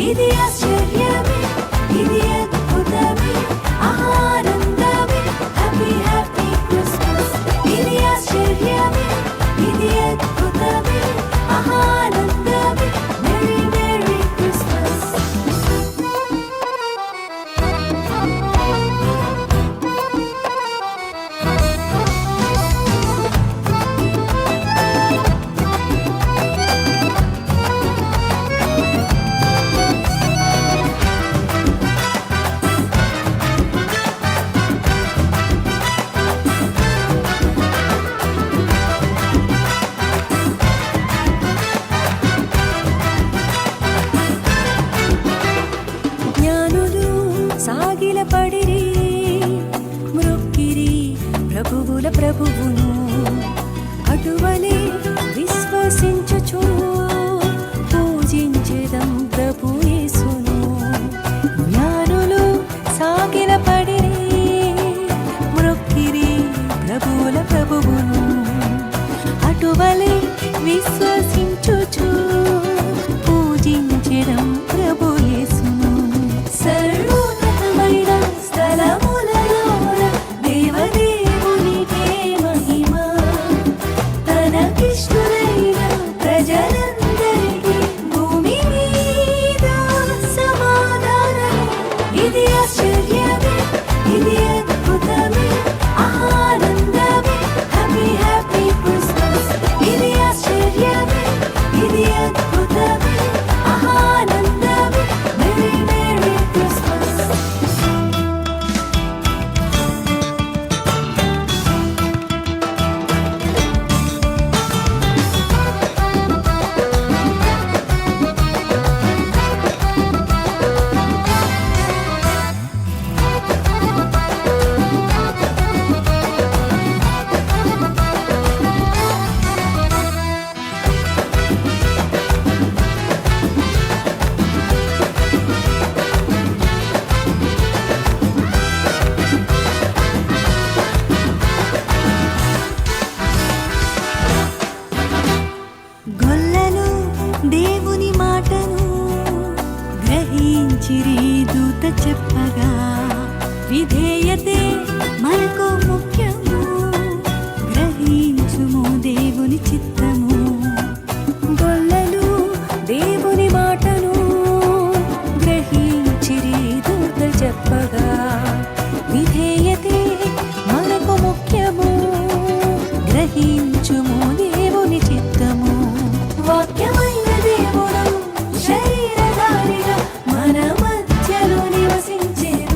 ఇది ఆశ్చర్యమే, ఇది అద్భుతమే, ఆనందమే, హ్యాపీ హ్యాపీ క్రిస్మస్. ఇది ఆశ్చర్యమే, ఇది అద్భుతమే, ఆనందమే, మెరీ మెరీ క్రిస్మస్. సాగిల పడిరి మ్రొక్కిరి ప్రభువుల ప్రభువును, అటువలే విశ్వసించుచు పూజించెదం ప్రభు యేసును. జ్ఞానులు సాగిల పడిరి మ్రొక్కిరి ప్రభువుల ప్రభువును, అటువలే విశ్వసించుచు పూజించెదం ప్రభు యేసును. సర్వోన్నతమైన స్థలములలోన దేవదేవునికే మహిమ, తనకిష్టులైన ప్రజలందరికీ భూమి మీద సమాధానం. ఇది ఆశ్చర్యమే, ఇది అద్భుతమే, ఆనందమే, హ్యాపీ హ్యాపీ క్రిస్మస్. ఇది ఆశ్చర్యమే, ఇది అద్భుతమే, ఆనందమే, మెరీ మెరీ క్రిస్మస్. గొల్లలు దేవుని మాటను గ్రహించిరి దూత చెప్పగా, విధేయతే మనకు ముఖ్యము, గ్రహించుము దేవుని చిత్తము. గొల్లలు దేవుని మాటను గ్రహించిరి దూత చెప్పగా, విధేయతే మనకు ముఖ్యము, గ్రహించుము దేవుని చిత్తము. వాక్యమైన దేవుడు శరీరధారిగా మన మధ్యలో నివసించెను.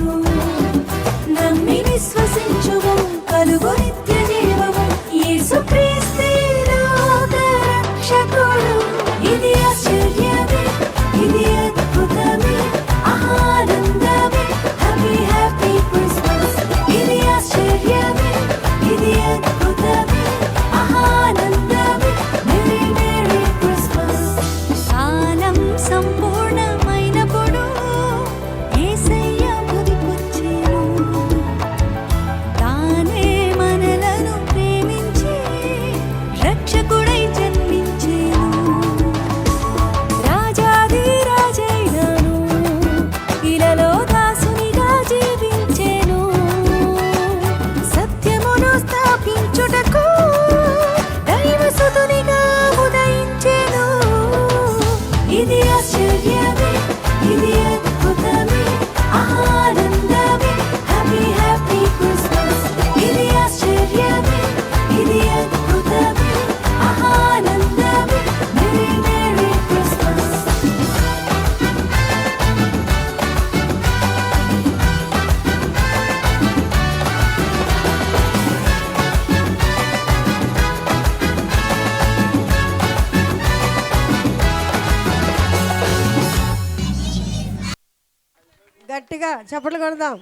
గట్టిగా చప్పట్లు కొడదాం.